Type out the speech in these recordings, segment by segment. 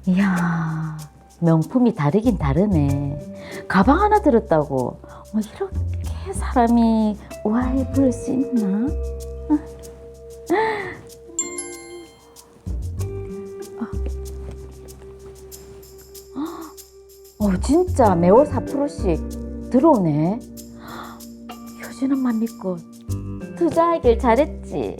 이야, 명품이 다르긴 다르네. 가방 하나 들었다고 뭐 이렇게 사람이 우아해 보일 수 있나? 진짜 매월 4%씩 들어오네. 효진 엄마 믿고 투자하길 잘했지.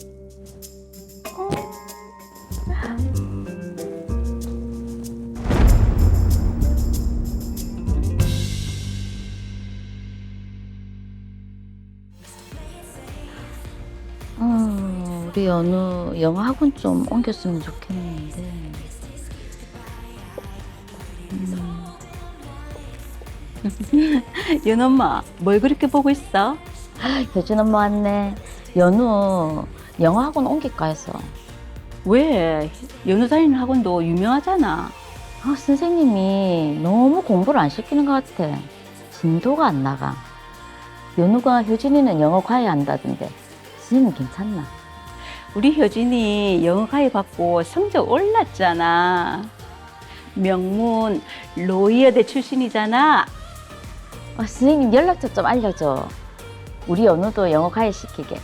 우리 연우 영어 학원 좀 옮겼으면 좋겠는데. 연우 엄마, 뭘 그렇게 보고 있어? 효진 엄마 왔네. 연우 영어 학원 옮길까 해서. 왜? 연우 다니는 학원도 유명하잖아. 선생님이 너무 공부를 안 시키는 것 같아. 진도가 안 나가. 연우가 효진이는 영어 과외 한다던데 선생님 괜찮나? 우리 효진이 영어 과외 받고 성적 올랐잖아. 명문 로이어대 출신이잖아. 선생님 연락처 좀 알려줘. 우리 연우도 영어 과외 시키게.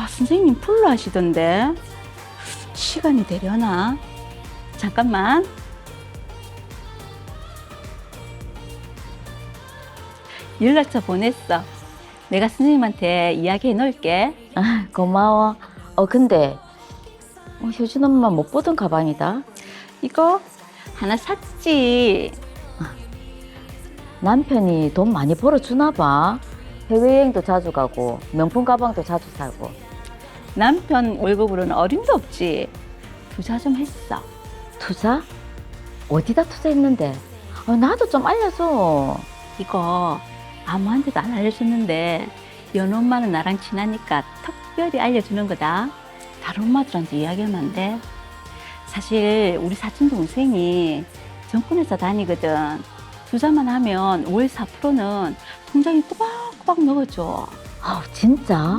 선생님 풀로 하시던데. 시간이 되려나? 잠깐만. 연락처 보냈어. 내가 선생님한테 이야기해 놓을게. 고마워. 근데 효진 엄마 못 보던 가방이다. 이거 하나 샀지. 남편이 돈 많이 벌어주나 봐. 해외여행도 자주 가고 명품 가방도 자주 사고. 남편 월급으로는 어림도 없지. 투자 좀 했어. 투자? 어디다 투자했는데? 나도 좀 알려줘. 이거 아무한테도 안 알려줬는데 연우 엄마는 나랑 친하니까 특별히 알려주는 거다. 다른 엄마들한테 이야기하면 안 돼. 사실 우리 사촌 동생이 정권회사 다니거든. 투자만 하면 월 4%는 통장에 꼬박꼬박 넣어줘. 진짜?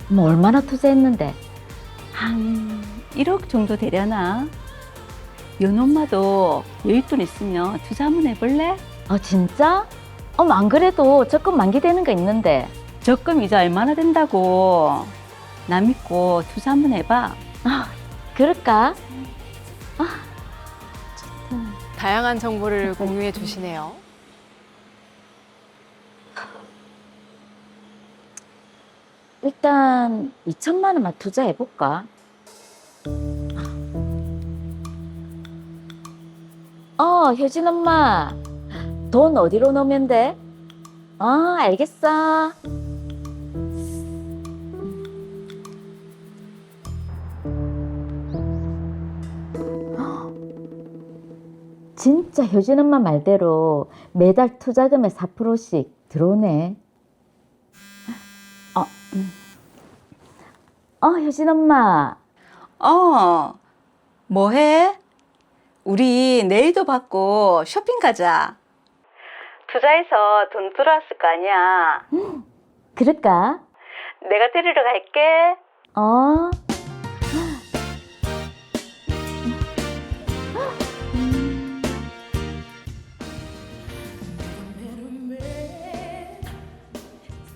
뭐 얼마나 투자했는데? 한 1억 정도 되려나? 연우 엄마도 여윳돈 있으면 투자 한번 해볼래? 진짜? 안 그래도 적금 만기되는 거 있는데. 적금 이자 얼마나 된다고. 나 믿고 투자 한번 해봐. 그럴까? 다양한 정보를 공유해 주시네요. 일단 2천만 원만 투자해볼까? 효진 엄마, 돈 어디로 넣으면 돼? 알겠어. 진짜 효진 엄마 말대로 매달 투자금의 4%씩 들어오네. 효진 엄마. 뭐해? 우리 내일도 받고 쇼핑 가자. 투자해서 돈 들어왔을 거 아니야. 그럴까? 내가 데리러 갈게.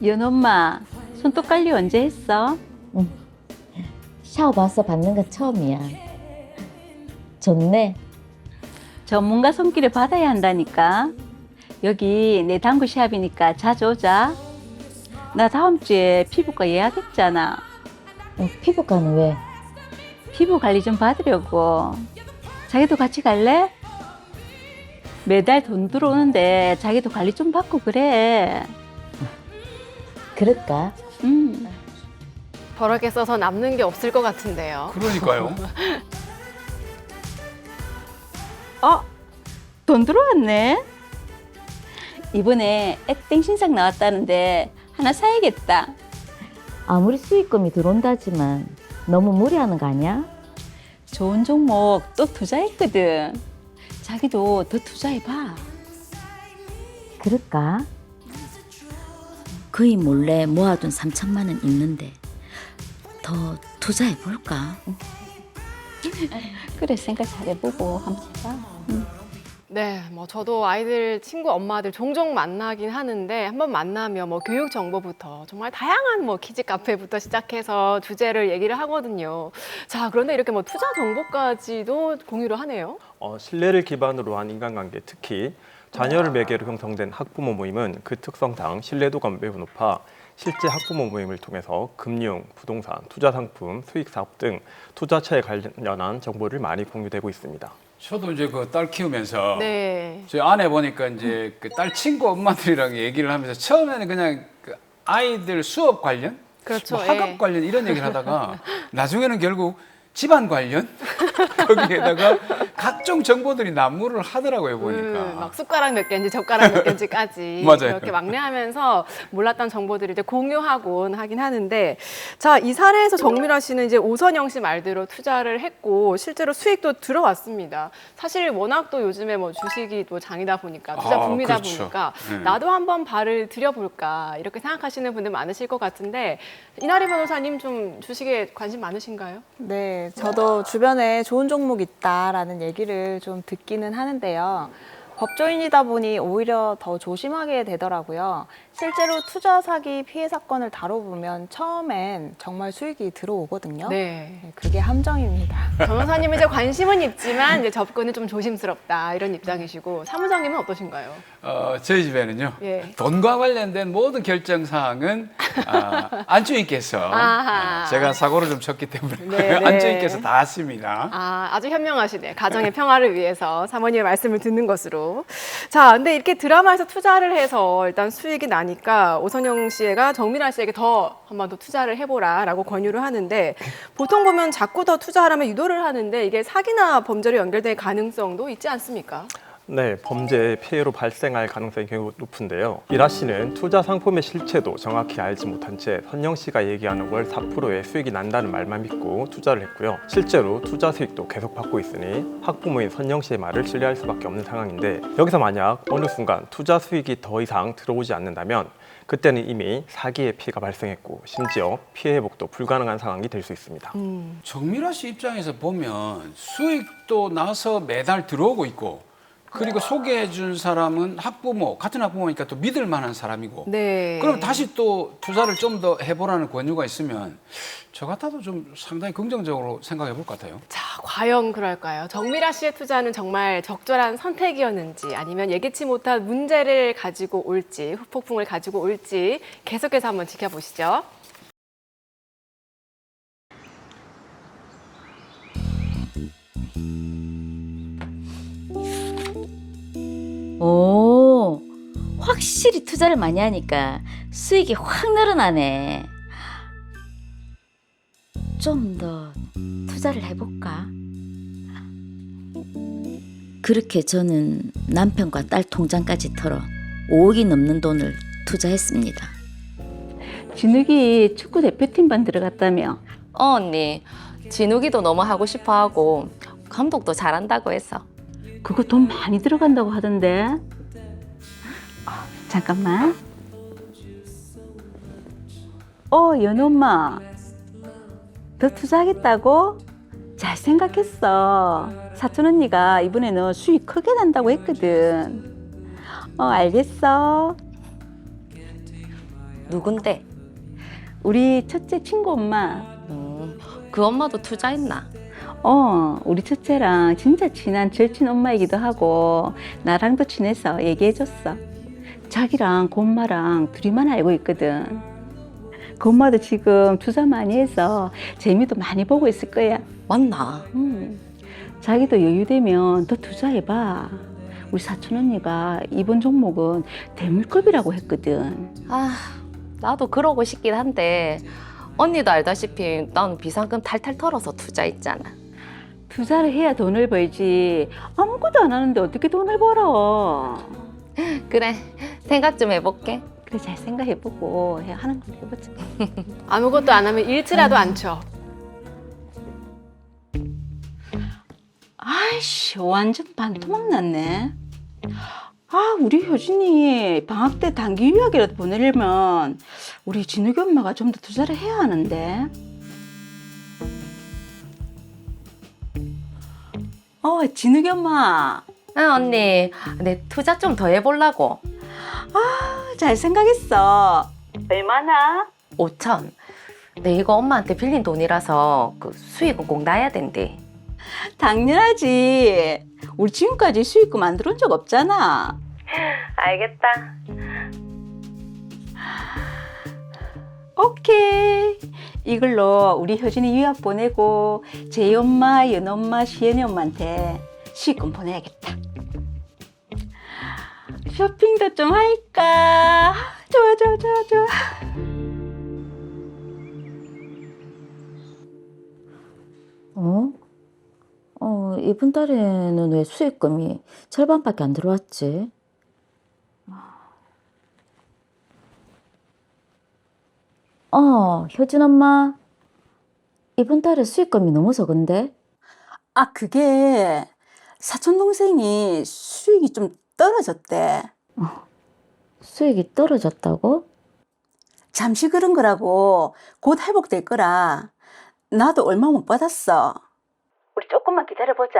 연우 엄마, 손톱 관리 언제 했어? 샤워 받아서 받는 건 처음이야. 좋네. 전문가 손길을 받아야 한다니까. 여기 내 당구 시합이니까 자주 오자. 나 다음 주에 피부과 예약했잖아. 피부과는 왜? 피부 관리 좀 받으려고. 자기도 같이 갈래? 매달 돈 들어오는데 자기도 관리 좀 받고 그래. 그럴까? 버럭에 써서 남는 게 없을 것 같은데요. 그러니까요. 돈 들어왔네. 이번에 액땡 신상 나왔다는데 하나 사야겠다. 아무리 수익금이 들어온다지만 너무 무리하는 거 아니야? 좋은 종목 또 투자했거든. 자기도 더 투자해봐. 그럴까? 거의 몰래 모아둔 3천만 원 있는데 더 투자해 볼까? 그래, 생각 잘 해보고 한번 해봐. 네, 뭐 저도 아이들 친구 엄마들 종종 만나긴 하는데 한번 만나면 뭐 교육 정보부터 정말 다양한 뭐 키즈 카페부터 시작해서 주제를 얘기를 하거든요. 자, 그런데 이렇게 뭐 투자 정보까지도 공유를 하네요. 신뢰를 기반으로 한 인간관계, 특히 자녀를 매개로 형성된 학부모 모임은 그 특성상 신뢰도가 매우 높아 실제 학부모 모임을 통해서 금융, 부동산, 투자 상품, 수익 사업 등 투자처에 관련한 정보를 많이 공유되고 있습니다. 저도 이제 그 딸 키우면서 네. 저희 아내 보니까 이제 그 딸 친구 엄마들이랑 얘기를 하면서 처음에는 그냥 그 아이들 수업 관련, 그렇죠. 뭐 학업 예. 관련 이런 얘기를 하다가 나중에는 결국 집안 관련 거기에다가 각종 정보들이 난무를 하더라고요 보니까. 막 숟가락 몇 개인지 젓가락 몇 개인지까지 맞아요. 이렇게 막내하면서 몰랐던 정보들을 이제 공유하곤 하긴 하는데, 자, 이 사례에서 정미라 씨는 이제 오선영 씨 말대로 투자를 했고 실제로 수익도 들어왔습니다. 사실 워낙 또 요즘에 뭐 주식이 또 장이다 보니까 투자 붐이다 그렇죠. 보니까 네. 나도 한번 발을 들여볼까 이렇게 생각하시는 분들 많으실 것 같은데, 이나리 변호사님 좀 주식에 관심 많으신가요? 네, 저도 주변에 좋은 종목 있다라는 얘기를 좀 듣기는 하는데요. 법조인이다 보니 오히려 더 조심하게 되더라고요. 실제로 투자 사기 피해 사건을 다뤄보면 처음엔 정말 수익이 들어오거든요. 네. 네, 그게 함정입니다. 변호사님은 이제 관심은 있지만 이제 접근은 좀 조심스럽다 이런 입장이시고, 사무장님은 어떠신가요? 저희 집에는요. 예. 돈과 관련된 모든 결정 사항은 안주인께서 아하. 제가 사고를 좀 쳤기 때문에 네, 네. 안주인께서 다 하십니다. 아주 현명하시네. 가정의 평화를 위해서 사모님의 말씀을 듣는 것으로. 자, 근데 이렇게 드라마에서 투자를 해서 일단 수익이 나니까 오선영 씨가 정미라 씨에게 더 한번 더 투자를 해보라라고 권유를 하는데, 보통 보면 자꾸 더 투자하라면 유도를 하는데 이게 사기나 범죄로 연결될 가능성도 있지 않습니까? 네, 범죄의 피해로 발생할 가능성이 매우 높은데요. 이라 씨는 투자 상품의 실체도 정확히 알지 못한 채 선영 씨가 얘기하는 월 4%의 수익이 난다는 말만 믿고 투자를 했고요. 실제로 투자 수익도 계속 받고 있으니 학부모인 선영 씨의 말을 신뢰할 수밖에 없는 상황인데, 여기서 만약 어느 순간 투자 수익이 더 이상 들어오지 않는다면 그때는 이미 사기의 피해가 발생했고 심지어 피해 회복도 불가능한 상황이 될 수 있습니다. 정미라 씨 입장에서 보면 수익도 나서 매달 들어오고 있고, 그리고 소개해 준 사람은 학부모, 같은 학부모니까 또 믿을 만한 사람이고, 네. 그럼 다시 또 투자를 좀 더 해보라는 권유가 있으면 저 같아도 좀 상당히 긍정적으로 생각해 볼 것 같아요. 자, 과연 그럴까요? 정미라 씨의 투자는 정말 적절한 선택이었는지, 아니면 예기치 못한 문제를 가지고 올지, 후폭풍을 가지고 올지 계속해서 한번 지켜보시죠. 오, 확실히 투자를 많이 하니까 수익이 확 늘어나네. 좀 더 투자를 해볼까? 그렇게 저는 남편과 딸 통장까지 털어 5억이 넘는 돈을 투자했습니다. 진욱이 축구 대표팀반 들어갔다며. 언니, 진욱이도 너무 하고 싶어 하고 감독도 잘한다고 해서. 그거 돈 많이 들어간다고 하던데. 잠깐만. 연우 엄마. 더 투자하겠다고? 잘 생각했어. 사촌 언니가 이번에는 수익 크게 난다고 했거든. 알겠어. 누군데? 우리 첫째 친구 엄마. 그 엄마도 투자했나? 우리 첫째랑 진짜 친한 절친 엄마이기도 하고 나랑도 친해서 얘기해줬어. 자기랑 그 엄마랑 둘이만 알고 있거든. 그 엄마도 지금 투자 많이 해서 재미도 많이 보고 있을 거야. 맞나? 자기도 여유되면 더 투자해봐. 우리 사촌 언니가 이번 종목은 대물급이라고 했거든. 나도 그러고 싶긴 한데 언니도 알다시피 나는 비상금 탈탈 털어서 투자했잖아. 투자를 해야 돈을 벌지. 아무것도 안 하는데 어떻게 돈을 벌어? 그래, 생각 좀 해볼게. 그래, 잘 생각해보고 하는 걸 해보자. 아무것도 안 하면 잃지라도 않죠. 아이씨, 완전 반토막 났네. 우리 효진이 방학 때 단기 유학이라도 보내려면 우리 진욱이 엄마가 좀 더 투자를 해야 하는데. 진욱이 엄마. 언니, 내 투자 좀 더 해보려고. 잘 생각했어. 얼마나? 5천. 내 이거 엄마한테 빌린 돈이라서 그 수익은 꼭 나야 된대. 당연하지. 우리 지금까지 수익금 안 들어온 적 없잖아. 알겠다. 오케이. 이걸로 우리 효진이 유학 보내고 제이 엄마, 연 엄마, 시연이 엄마한테 수익금 보내야겠다. 쇼핑도 좀 할까? 좋아, 좋아, 좋아, 좋아. 이번 달에는 왜 수익금이 절반밖에 안 들어왔지? 효진 엄마, 이번 달에 수익금이 너무 적은데? 그게 사촌 동생이 수익이 좀 떨어졌대. 수익이 떨어졌다고? 잠시 그런 거라고 곧 회복될 거라. 나도 얼마 못 받았어. 우리 조금만 기다려보자.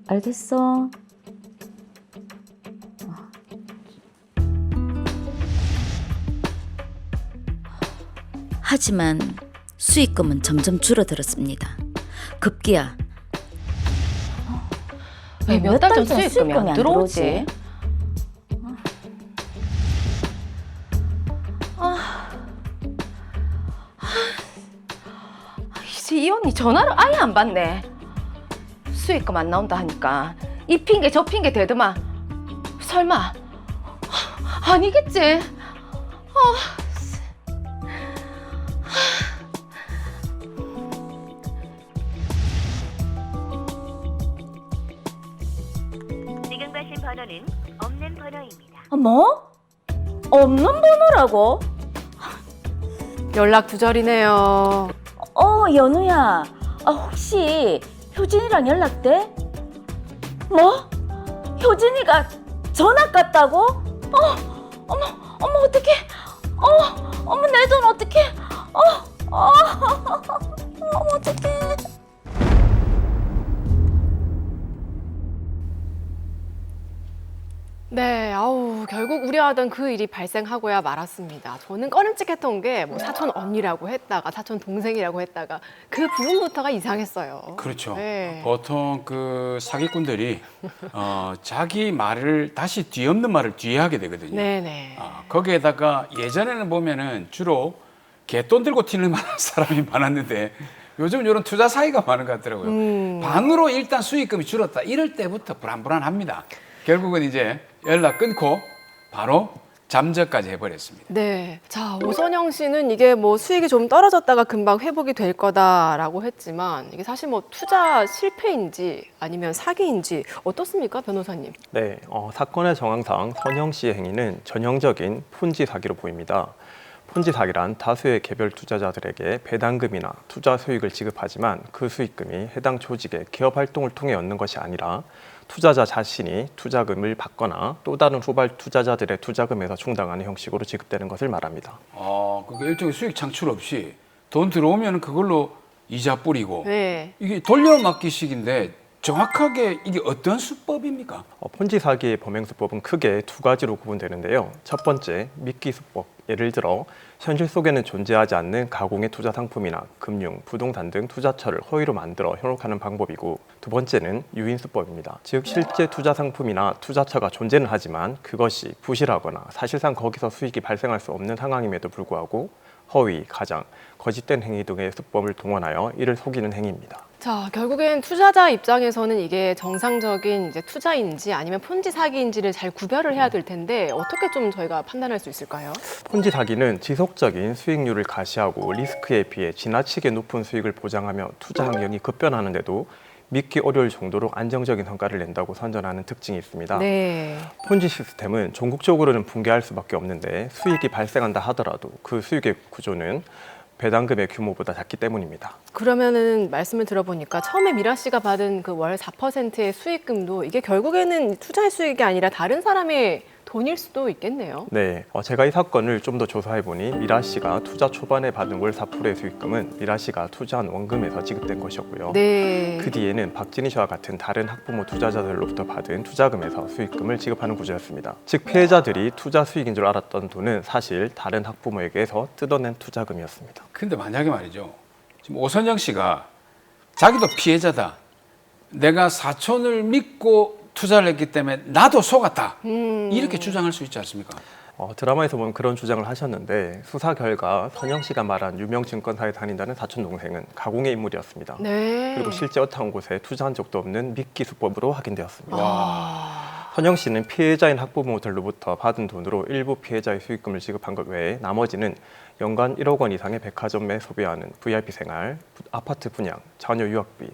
알겠어. 하지만 수익금은 점점 줄어들었습니다. 급기야 왜 몇 달 전 수익금이 안 들어오지? 이제 이 언니 전화를 아예 안 받네. 수익금 안 나온다 하니까 이 핑계 저 핑계 대더만. 설마 아니겠지? 지금 가신 번호는 없는 번호입니다. 뭐? 없는 번호라고? 연락 두절이네요. 연우야. 혹시 효진이랑 연락돼? 뭐? 효진이가 전학 갔다고? 어머, 어떡해. 어머, 내 돈 어떡해. 어머, 어떡해. 네, 결국 우려하던 그 일이 발생하고야 말았습니다. 저는 꺼림칙했던 게 뭐 사촌 언니라고 했다가 사촌 동생이라고 했다가 그 부분부터가 이상했어요. 그렇죠. 네. 보통 그 사기꾼들이 자기 말을 다시 뒤엎는 말을 뒤에 하게 되거든요. 네네. 거기에다가 예전에는 보면은 주로 개돈 들고 튀는 만한 사람이 많았는데 요즘 이런 투자 사기가 많은 것 같더라고요. 반으로 일단 수익금이 줄었다. 이럴 때부터 불안불안합니다. 결국은 이제 연락 끊고 바로 잠적까지 해버렸습니다. 네. 자, 오선영 씨는 이게 뭐 수익이 좀 떨어졌다가 금방 회복이 될 거다라고 했지만 이게 사실 뭐 투자 실패인지 아니면 사기인지 어떻습니까, 변호사님? 네, 사건의 정황상 선영 씨의 행위는 전형적인 폰지 사기로 보입니다. 폰지 사기란 다수의 개별 투자자들에게 배당금이나 투자 수익을 지급하지만 그 수익금이 해당 조직의 기업 활동을 통해 얻는 것이 아니라 투자자 자신이 투자금을 받거나 또 다른 후발 투자자들의 투자금에서 충당하는 형식으로 지급되는 것을 말합니다. 그게 일종의 수익 창출 없이 돈 들어오면 그걸로 이자 뿌리고 네. 이게 돌려막기식인데 정확하게 이게 어떤 수법입니까? 폰지 사기의 범행 수법은 크게 두 가지로 구분되는데요. 첫 번째, 미끼 수법. 예를 들어 현실 속에는 존재하지 않는 가공의 투자 상품이나 금융, 부동산 등 투자처를 허위로 만들어 현혹하는 방법이고, 두 번째는 유인 수법입니다. 즉 실제 투자 상품이나 투자처가 존재는 하지만 그것이 부실하거나 사실상 거기서 수익이 발생할 수 없는 상황임에도 불구하고 허위, 가장, 거짓된 행위 등의 수법을 동원하여 이를 속이는 행위입니다. 자, 결국엔 투자자 입장에서는 이게 정상적인 이제 투자인지 아니면 폰지 사기인지를 잘 구별을 해야 될 텐데 어떻게 좀 저희가 판단할 수 있을까요? 폰지 사기는 지속적인 수익률을 가시하고 리스크에 비해 지나치게 높은 수익을 보장하며 투자 환경이 급변하는데도 믿기 어려울 정도로 안정적인 성과를 낸다고 선전하는 특징이 있습니다. 네. 폰지 시스템은 종국적으로는 붕괴할 수밖에 없는데 수익이 발생한다 하더라도 그 수익의 구조는 배당금의 규모보다 작기 때문입니다. 그러면은 말씀을 들어보니까 처음에 미라 씨가 받은 그 월 4%의 수익금도 이게 결국에는 투자의 수익이 아니라 다른 사람의 돈일 수도 있겠네요. 네, 제가 이 사건을 좀 더 조사해보니 미라 씨가 투자 초반에 받은 월 4%의 수익금은 미라 씨가 투자한 원금에서 지급된 것이었고요. 네. 그 뒤에는 박진희 씨와 같은 다른 학부모 투자자들로부터 받은 투자금에서 수익금을 지급하는 구조였습니다. 즉 피해자들이 투자 수익인 줄 알았던 돈은 사실 다른 학부모에게서 뜯어낸 투자금이었습니다. 근데 만약에 말이죠. 지금 오선영 씨가 자기도 피해자다. 내가 사촌을 믿고 투자를 했기 때문에 나도 속았다. 이렇게 주장할 수 있지 않습니까? 드라마에서 보면 그런 주장을 하셨는데 수사 결과 선영 씨가 말한 유명 증권사에 다닌다는 사촌 동생은 가공의 인물이었습니다. 네. 그리고 실제 어떠한 곳에 투자한 적도 없는 미끼 수법으로 확인되었습니다. 와. 선영 씨는 피해자인 학부모들로부터 받은 돈으로 일부 피해자의 수익금을 지급한 것 외에 나머지는 연간 1억 원 이상의 백화점에 소비하는 VIP 생활, 아파트 분양, 자녀 유학비,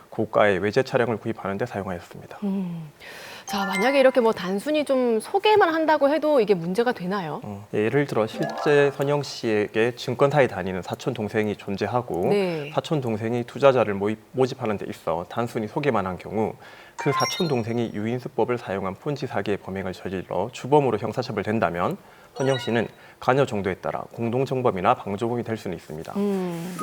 고가의 외제 차량을 구입하는 데 사용하였습니다. 자, 만약에 이렇게 뭐 단순히 좀 소개만 한다고 해도 이게 문제가 되나요? 예를 들어 실제 선영 씨에게 증권사에 다니는 사촌 동생이 존재하고 네. 사촌 동생이 투자자를 모집하는 데 있어 단순히 소개만 한 경우 그 사촌 동생이 유인수법을 사용한 폰지 사기의 범행을 저질러 주범으로 형사처벌된다면 선영 씨는 관여 정도에 따라 공동정범이나 방조범이 될 수는 있습니다.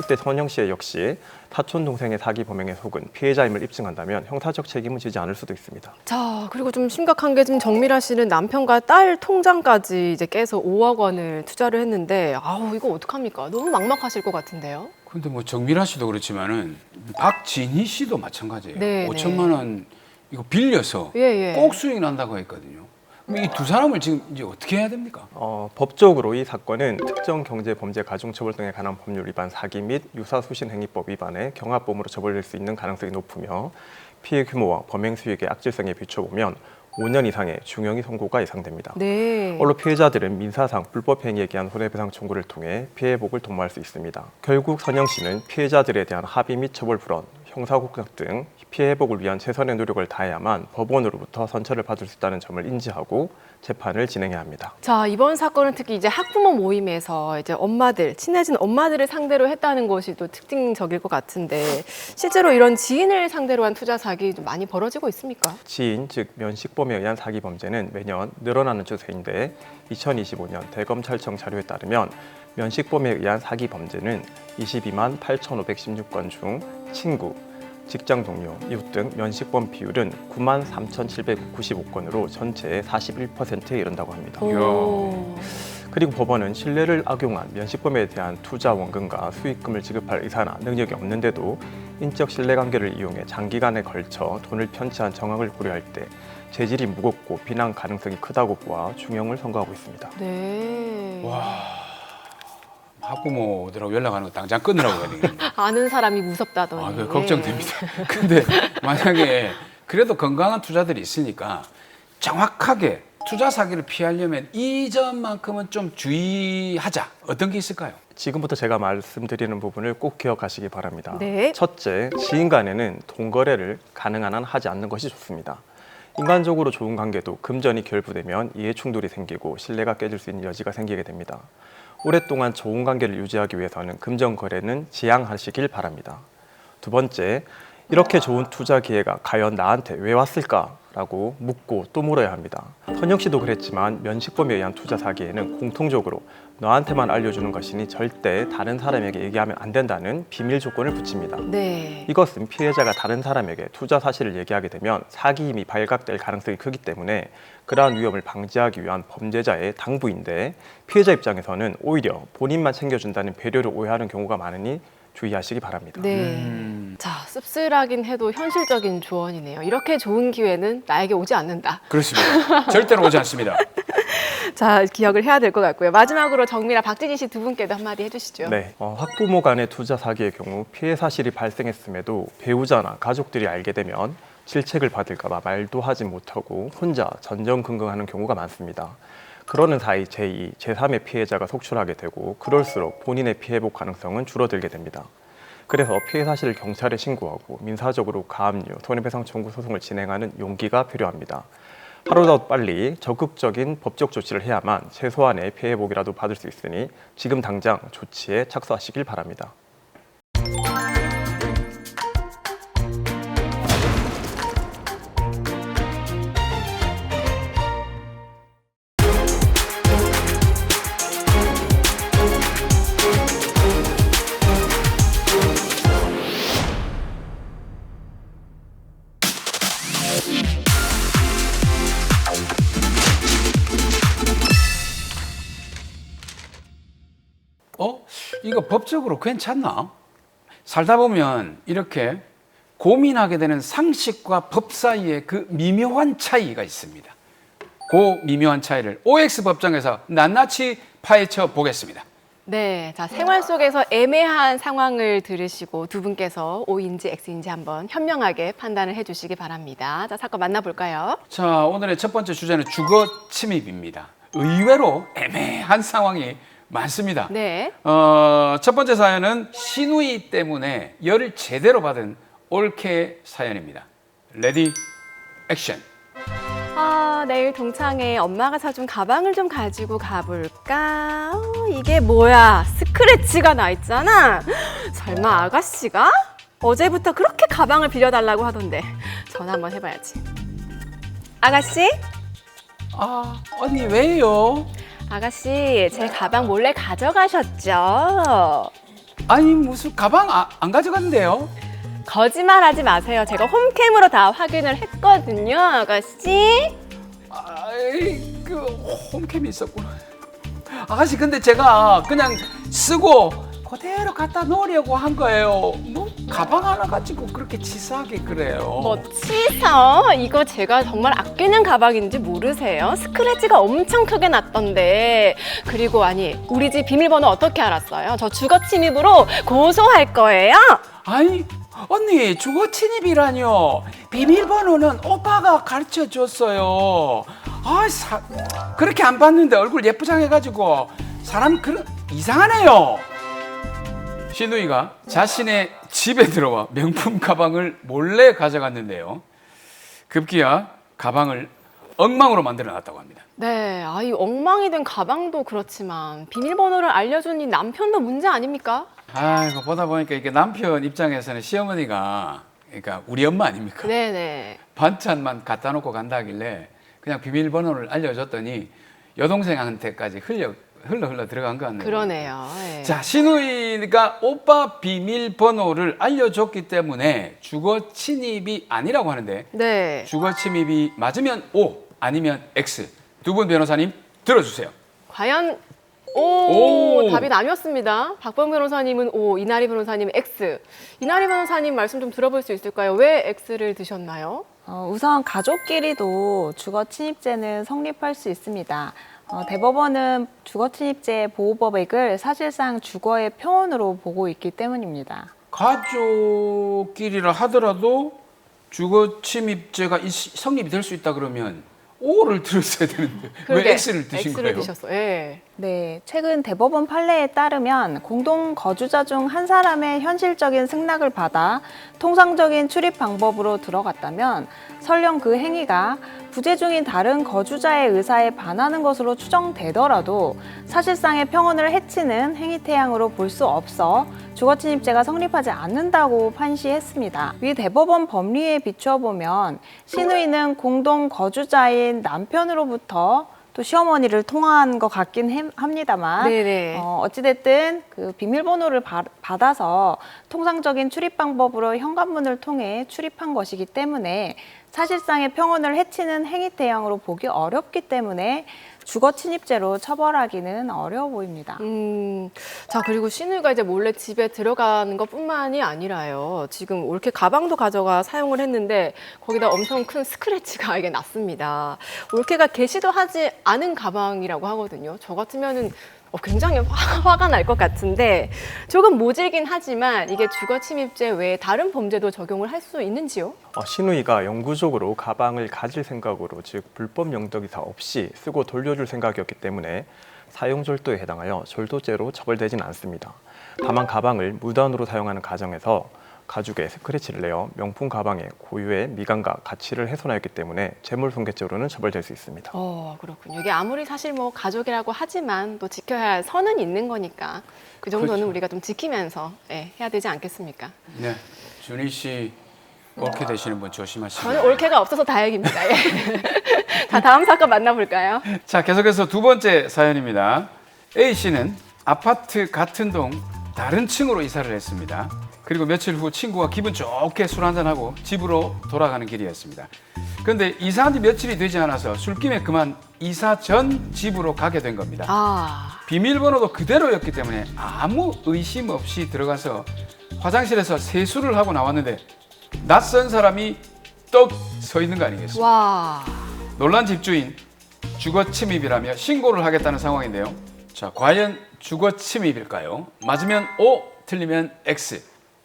이때 선영 씨 역시 사촌 동생의 사기 범행에 속은 피해자임을 입증한다면 형사적 책임은 지지 않을 수도 있습니다. 자, 그리고 좀 심각한 게 지금 정미라 씨는 남편과 딸 통장까지 이제 깨서 5억 원을 투자를 했는데 아우 이거 어떡합니까? 너무 막막하실 것 같은데요. 근데 뭐 정미라 씨도 그렇지만은 박진희 씨도 마찬가지예요. 네, 5천만 원 이거 빌려서 예. 꼭 수익 난다고 했거든요. 이 두 사람을 지금 이제 어떻게 해야 됩니까? 법적으로 이 사건은 특정경제범죄 가중처벌 등에 관한 법률 위반 사기 및 유사수신행위법 위반에 경합범으로 처벌될 수 있는 가능성이 높으며 피해 규모와 범행 수익의 악질성에 비춰보면 5년 이상의 중형이 선고가 예상됩니다. 네. 원로 피해자들은 민사상 불법 행위에 의한 손해배상 청구를 통해 피해복을 도모할 수 있습니다. 결국 선영 씨는 피해자들에 대한 합의 및 처벌 불원, 형사국각 등 피해 회복을 위한 최선의 노력을 다해야만 법원으로부터 선처를 받을 수 있다는 점을 인지하고 재판을 진행해야 합니다. 자, 이번 사건은 특히 이제 학부모 모임에서 이제 엄마들, 친해진 엄마들을 상대로 했다는 것이 또 특징적일 것 같은데 실제로 이런 지인을 상대로 한 투자 사기 좀 많이 벌어지고 있습니까? 지인, 즉 면식범에 의한 사기 범죄는 매년 늘어나는 추세인데 2025년 대검찰청 자료에 따르면 면식범에 의한 사기 범죄는 22만 8,516건 중 친구, 직장 동료, 이웃 등 면식범 비율은 9만 3,795건으로 전체의 41%에 이른다고 합니다. 오. 그리고 법원은 신뢰를 악용한 면식범에 대한 투자 원금과 수익금을 지급할 의사나 능력이 없는데도 인적 신뢰관계를 이용해 장기간에 걸쳐 돈을 편취한 정황을 고려할 때 재질이 무겁고 비난 가능성이 크다고 보아 중형을 선고하고 있습니다. 네. 와. 학부모들하고 연락하는 거 당장 끊으라고 해야 되겠네요. 아는 사람이 무섭다더니. 아, 그 걱정됩니다. 근데 만약에 그래도 건강한 투자들이 있으니까 정확하게 투자 사기를 피하려면 이 점만큼은 좀 주의하자. 어떤 게 있을까요? 지금부터 제가 말씀드리는 부분을 꼭 기억하시기 바랍니다. 네. 첫째, 지인 간에는 돈 거래를 가능한 한 하지 않는 것이 좋습니다. 인간적으로 좋은 관계도 금전이 결부되면 이해 충돌이 생기고 신뢰가 깨질 수 있는 여지가 생기게 됩니다. 오랫동안 좋은 관계를 유지하기 위해서는 금전 거래는 지양하시길 바랍니다. 두 번째, 이렇게 좋은 투자 기회가 과연 나한테 왜 왔을까라고 묻고 또 물어야 합니다. 선영 씨도 그랬지만 면식범에 의한 투자 사기에는 공통적으로 너한테만 알려주는 것이니 절대 다른 사람에게 얘기하면 안 된다는 비밀 조건을 붙입니다. 네. 이것은 피해자가 다른 사람에게 투자 사실을 얘기하게 되면 사기 힘이 발각될 가능성이 크기 때문에 그러한 위험을 방지하기 위한 범죄자의 당부인데 피해자 입장에서는 오히려 본인만 챙겨준다는 배려를 오해하는 경우가 많으니 주의하시기 바랍니다. 네. 자, 씁쓸하긴 해도 현실적인 조언이네요. 이렇게 좋은 기회는 나에게 오지 않는다. 그렇습니다. 절대로 오지 않습니다. 자, 기억을 해야 될 것 같고요. 마지막으로 정미라, 박진희 씨 두 분께도 한마디 해주시죠. 네, 학부모 간의 투자 사기의 경우 피해 사실이 발생했음에도 배우자나 가족들이 알게 되면 실책을 받을까 봐 말도 하지 못하고 혼자 전전긍긍하는 경우가 많습니다. 그러는 사이 제2, 제3의 피해자가 속출하게 되고 그럴수록 본인의 피해 복 가능성은 줄어들게 됩니다. 그래서 피해 사실을 경찰에 신고하고 민사적으로 가압류, 손해배상 청구 소송을 진행하는 용기가 필요합니다. 하루라도 빨리 적극적인 법적 조치를 해야만 최소한의 피해 복이라도 받을 수 있으니 지금 당장 조치에 착수하시길 바랍니다. 이거 법적으로 괜찮나? 살다 보면 이렇게 고민하게 되는 상식과 법 사이에 그 미묘한 차이가 있습니다. 그 미묘한 차이를 OX 법정에서 낱낱이 파헤쳐 보겠습니다. 네, 자 생활 속에서 애매한 상황을 들으시고 두 분께서 O인지 X인지 한번 현명하게 판단을 해주시기 바랍니다. 자 사건 만나볼까요? 자, 오늘의 첫 번째 주제는 주거 침입입니다. 의외로 애매한 상황이 많습니다. 네. 첫 번째 사연은 시누이 때문에 열을 제대로 받은 올케 사연입니다. 레디 액션. 아, 내일 동창회 엄마가 사준 가방을 좀 가지고 가볼까? 이게 뭐야? 스크래치가 나 있잖아. 설마 아가씨가? 어제부터 그렇게 가방을 빌려달라고 하던데 전화 한번 해봐야지. 아가씨? 아, 언니 왜요? 아가씨, 제 가방 몰래 가져가셨죠? 아니 무슨 가방 안 가져갔는데요? 거짓말하지 마세요. 제가 홈캠으로 다 확인을 했거든요, 아가씨. 아이 그 홈캠이 있었구나. 아가씨 근데 제가 그냥 쓰고 그대로 갖다 놓으려고 한 거예요. 뭐 가방 하나 가지고 그렇게 치사하게 그래요. 뭐 치서? 이거 제가 정말 아끼는 가방인지 모르세요? 스크래치가 엄청 크게 났던데. 그리고 아니, 우리 집 비밀번호 어떻게 알았어요? 저 주거 침입으로 고소할 거예요. 아니 언니 주거 침입이라뇨. 비밀번호는 오빠가 가르쳐 줬어요. 그렇게 안 봤는데 얼굴 예쁘장해가지고 사람 이상하네요. 시누이가 자신의 집에 들어와 명품 가방을 몰래 가져갔는데요. 급기야 가방을 엉망으로 만들어 놨다고 합니다. 네, 이 엉망이 된 가방도 그렇지만 비밀번호를 알려준 이 남편도 문제 아닙니까? 아이고 보다 보니까 이게 남편 입장에서는 시어머니가 그러니까 우리 엄마 아닙니까? 네네. 반찬만 갖다 놓고 간다 하길래 그냥 비밀번호를 알려줬더니 여동생한테까지 흘러 들어간 거 같네요. 그러네요. 네. 자, 시누이가 오빠 비밀번호를 알려줬기 때문에 주거 침입이 아니라고 하는데 네. 주거 침입이 맞으면 O 아니면 X. 두 분 변호사님 들어주세요. 과연 오! 답이 나뉘었습니다. 박범 변호사님은 O, 이나리 변호사님은 X. 이나리 변호사님 말씀 좀 들어볼 수 있을까요? 왜 X를 드셨나요? 우선 가족끼리도 주거 침입죄는 성립할 수 있습니다. 대법원은 주거 침입죄 보호법액을 사실상 주거의 표현으로 보고 있기 때문입니다. 가족끼리라 하더라도 주거 침입죄가 성립이 될 수 있다 그러면 O를 들었어야 되는데 왜 X를 드신 거예요? 드셨어요. 예. 네, 최근 대법원 판례에 따르면 공동 거주자 중 한 사람의 현실적인 승낙을 받아 통상적인 출입 방법으로 들어갔다면 설령 그 행위가 부재 중인 다른 거주자의 의사에 반하는 것으로 추정되더라도 사실상의 평온을 해치는 행위 태양으로 볼 수 없어 주거침입죄가 성립하지 않는다고 판시했습니다. 위 대법원 법리에 비추어 보면 시누이는 공동 거주자인 남편으로부터 또 시어머니를 통화한 것 같긴 합니다만 네네. 어찌됐든 그 비밀번호를 받아서 통상적인 출입 방법으로 현관문을 통해 출입한 것이기 때문에 사실상의 평온을 해치는 행위 태양으로 보기 어렵기 때문에 주거 침입죄로 처벌하기는 어려워 보입니다. 자, 그리고 시누이가 이제 몰래 집에 들어가는 것뿐만이 아니라요. 지금 올케 가방도 가져가 사용을 했는데 거기다 엄청 큰 스크래치가 이게 났습니다. 올케가 게시도 하지 않은 가방이라고 하거든요. 저 같으면은 굉장히 화가 날 것 같은데 조금 모질긴 하지만 이게 주거 침입죄 외에 다른 범죄도 적용을 할 수 있는지요? 시누이가 영구적으로 가방을 가질 생각으로 즉 불법 영덕이사 없이 쓰고 돌려줄 생각이었기 때문에 사용절도에 해당하여 절도죄로 처벌되지는 않습니다. 다만 가방을 무단으로 사용하는 가정에서 가죽에 스크래치를 내어 명품 가방의 고유의 미감과 가치를 훼손하였기 때문에 재물손괴죄로는 처벌될 수 있습니다. 그렇군요. 이게 아무리 사실 뭐 가족이라고 하지만 또 지켜야 할 선은 있는 거니까 그 정도는 그렇죠. 우리가 좀 지키면서 해야 되지 않겠습니까? 네, 준희 씨 올케 되시는 분 조심하시고. 저는 올케가 없어서 다행입니다. 예. 자, 다음 사건 만나볼까요? 자, 계속해서 두 번째 사연입니다. A 씨는 아파트 같은 동 다른 층으로 이사를 했습니다. 그리고 며칠 후 친구와 기분 좋게 술 한잔하고 집으로 돌아가는 길이었습니다. 그런데 이사한 지 며칠이 되지 않아서 술김에 그만 이사 전 집으로 가게 된 겁니다. 비밀번호도 그대로였기 때문에 아무 의심 없이 들어가서 화장실에서 세수를 하고 나왔는데 낯선 사람이 떡 서 있는 거 아니겠습니까? 와. 놀란 집주인 주거 침입이라며 신고를 하겠다는 상황인데요. 자, 과연 주거 침입일까요? 맞으면 O, 틀리면 X.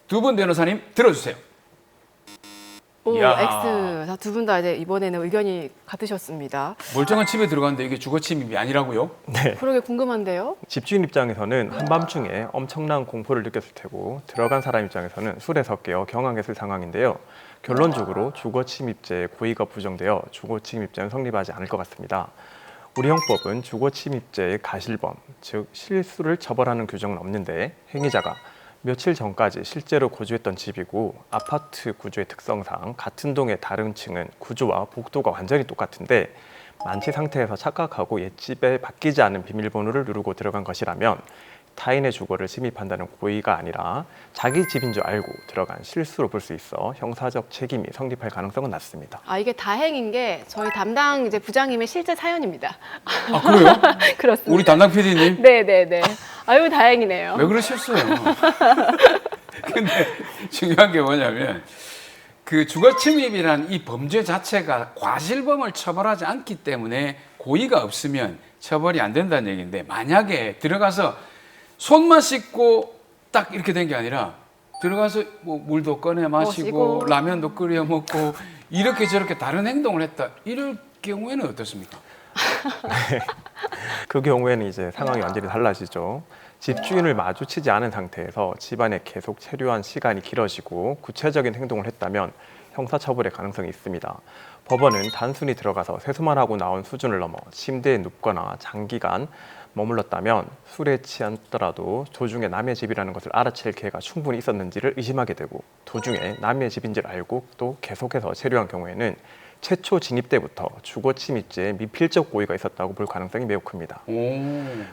두 분 변호사님 들어주세요. 오, 이야. X. 자, 두 분 다 이제 이번에는 의견이 같으셨습니다. 멀쩡한 집에 들어갔는데 이게 주거 침입이 아니라고요? 네. 그러게 궁금한데요. 집주인 입장에서는 한밤중에 엄청난 공포를 느꼈을 테고 들어간 사람 입장에서는 술에서 깨어 경악했을 상황인데요. 결론적으로 주거 침입죄의 고의가 부정되어 주거 침입죄는 성립하지 않을 것 같습니다. 우리 형법은 주거 침입죄의 가실범, 즉 실수를 처벌하는 규정은 없는데 행위자가 며칠 전까지 실제로 거주했던 집이고 아파트 구조의 특성상 같은 동의 다른 층은 구조와 복도가 완전히 똑같은데 만취 상태에서 착각하고 옛집에 바뀌지 않은 비밀번호를 누르고 들어간 것이라면 타인의 주거를 침입한다는 고의가 아니라 자기 집인 줄 알고 들어간 실수로 볼 수 있어 형사적 책임이 성립할 가능성은 낮습니다. 아, 이게 다행인 게 저희 담당 이제 부장님의 실제 사연입니다. 아, 그래요? 그렇습니다. 우리 담당 PD님? 네네네. 아유, 다행이네요. 왜 그러셨어요? 근데 중요한 게 뭐냐면 그 주거 침입이란 이 범죄 자체가 과실범을 처벌하지 않기 때문에 고의가 없으면 처벌이 안 된다는 얘기인데 만약에 들어가서 손만 씻고 딱 이렇게 된 게 아니라 들어가서 뭐 물도 꺼내 마시고 라면도 끓여 먹고 이렇게 저렇게 다른 행동을 했다. 이럴 경우에는 어떻습니까? 네. 그 경우에는 이제 상황이 완전히 달라지죠. 집주인을 마주치지 않은 상태에서 집안에 계속 체류한 시간이 길어지고 구체적인 행동을 했다면 형사처벌의 가능성이 있습니다. 법원은 단순히 들어가서 세수만 하고 나온 수준을 넘어 침대에 눕거나 장기간 머물렀다면 술에 취했더라도 도중에 남의 집이라는 것을 알아챌 기회가 충분히 있었는지를 의심하게 되고 도중에 남의 집인 줄 알고 또 계속해서 체류한 경우에는 최초 진입 때부터 주거 침입죄에 미필적 고의가 있었다고 볼 가능성이 매우 큽니다.